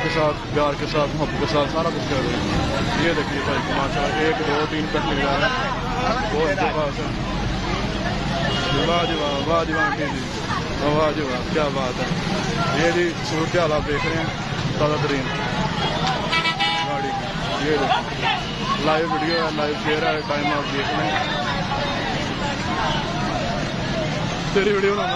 के साथ, प्यार के साथ, मोहब्बत के साथ सारा कुछ कर रहे हैं। ये देखिए भाई माशाल्लाह 1 2 3 पेट मिल रहा है, बहुत इनके पास है। वाह जी वाह, वाह जी वाह आंटी जी, वाह जी वाह, क्या बात है। ये जी सूरत हाल आप देख रहे हैं, ताज़ा तरीन गाड़ी की। ये लाइव वीडियो है, लाइव शेयर है, टाइम आप देख लें। तेरी वीडियो बनाना,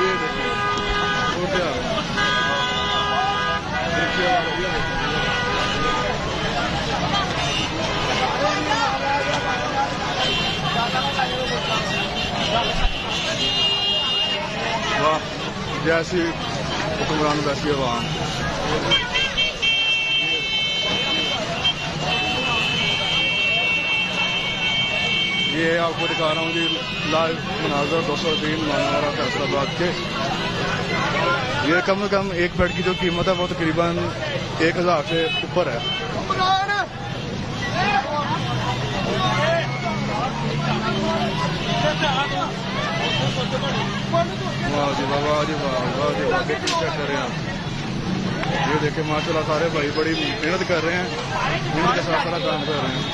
ये देखिए सूरत हाल वाह, जैसी हुक्मरान वैसी आवाम। ये आपको दिखा रहा हूँ जी लाइव मनाजर 203 मानावारा फैसलाबाद के। ये कम से कम एक बेड की जो कीमत है वो तकरीबन 1000 से ऊपर है। वाह जी वाह, वाह जी वाह, वाह जी वाह, चेक कर रहे हैं आप। ये देखे माशाल्लाह सारे भाई बड़ी मेहनत कर रहे हैं, मेहनत के साथ सारा काम कर रहे हैं।